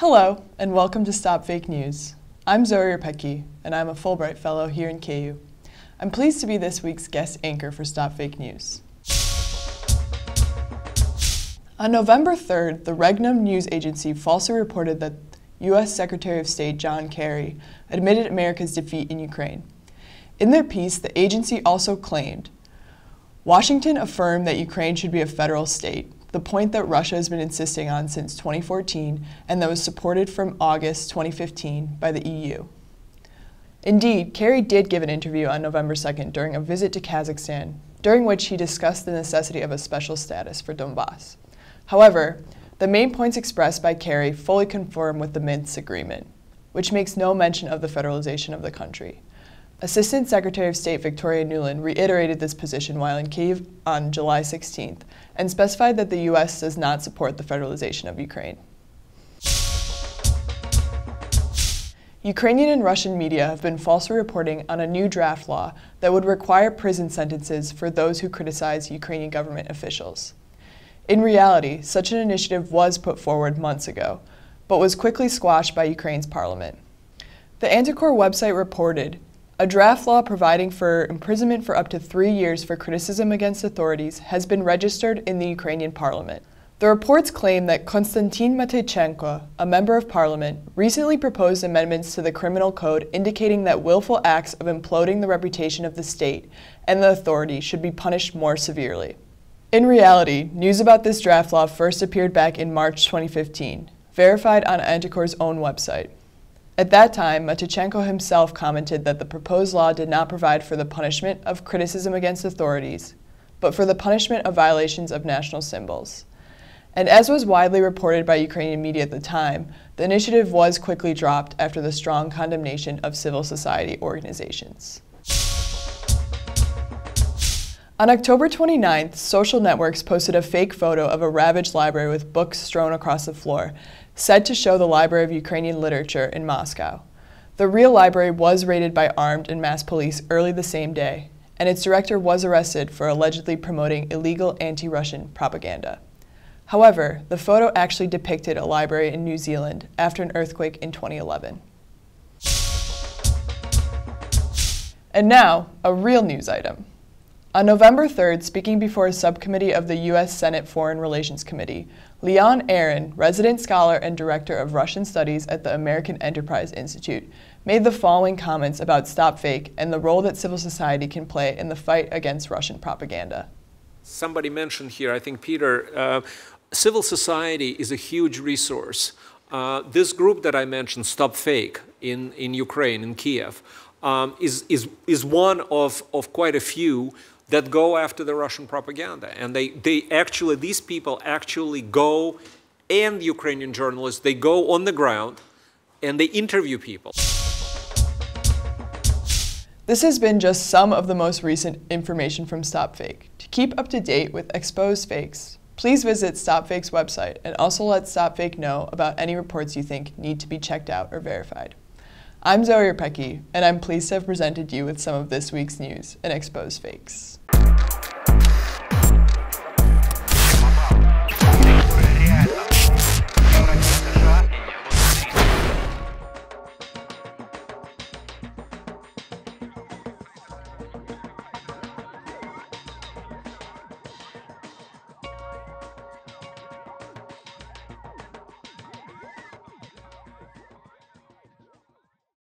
Hello, and welcome to StopFake News. I'm Zoe Ripecky, and I'm a Fulbright Fellow here in Kyiv. I'm pleased to be this week's guest anchor for StopFake News. On November 3rd, the Regnum news agency falsely reported that U.S. Secretary of State John Kerry admitted America's defeat in Ukraine. In their piece, the agency also claimed, Washington affirmed that Ukraine should be a federal state, the point that Russia has been insisting on since 2014 and that was supported from August 2015 by the EU. Indeed, Kerry did give an interview on November 2nd during a visit to Kazakhstan, during which he discussed the necessity of a special status for Donbass. However, the main points expressed by Kerry fully conform with the Minsk agreement, which makes no mention of the federalization of the country. Assistant Secretary of State Victoria Nuland reiterated this position while in Kyiv on July 16th and specified that the U.S. does not support the federalization of Ukraine. Ukrainian and Russian media have been falsely reporting on a new draft law that would require prison sentences for those who criticize Ukrainian government officials. In reality, such an initiative was put forward months ago, but was quickly squashed by Ukraine's parliament. The Anticorps website reported, a draft law providing for imprisonment for up to 3 years for criticism against authorities has been registered in the Ukrainian parliament. The reports claim that Konstantin Mateychenko, a member of parliament, recently proposed amendments to the criminal code indicating that willful acts of imploding the reputation of the state and the authority should be punished more severely. In reality, news about this draft law first appeared back in March 2015, verified on Anticorps' own website. At that time, Mateychenko himself commented that the proposed law did not provide for the punishment of criticism against authorities, but for the punishment of violations of national symbols. And as was widely reported by Ukrainian media at the time, the initiative was quickly dropped after the strong condemnation of civil society organizations. On October 29th, social networks posted a fake photo of a ravaged library with books strewn across the floor, said to show the Library of Ukrainian Literature in Moscow. The real library was raided by armed and masked police early the same day, and its director was arrested for allegedly promoting illegal anti-Russian propaganda. However, the photo actually depicted a library in New Zealand after an earthquake in 2011. And now, a real news item. On November 3rd, speaking before a subcommittee of the U.S. Senate Foreign Relations Committee, Leon Aaron, resident scholar and director of Russian Studies at the American Enterprise Institute, made the following comments about StopFake and the role that civil society can play in the fight against Russian propaganda. Somebody mentioned here, I think Peter, civil society is a huge resource. This group that I mentioned, StopFake, in Ukraine, in Kyiv, is one of quite a few that go after the Russian propaganda. And these people actually go, and Ukrainian journalists, they go on the ground and they interview people. This has been just some of the most recent information from StopFake. To keep up to date with exposed fakes, please visit StopFake's website and also let StopFake know about any reports you think need to be checked out or verified. I'm Zoe Ripecky, and I'm pleased to have presented you with some of this week's news and exposed fakes.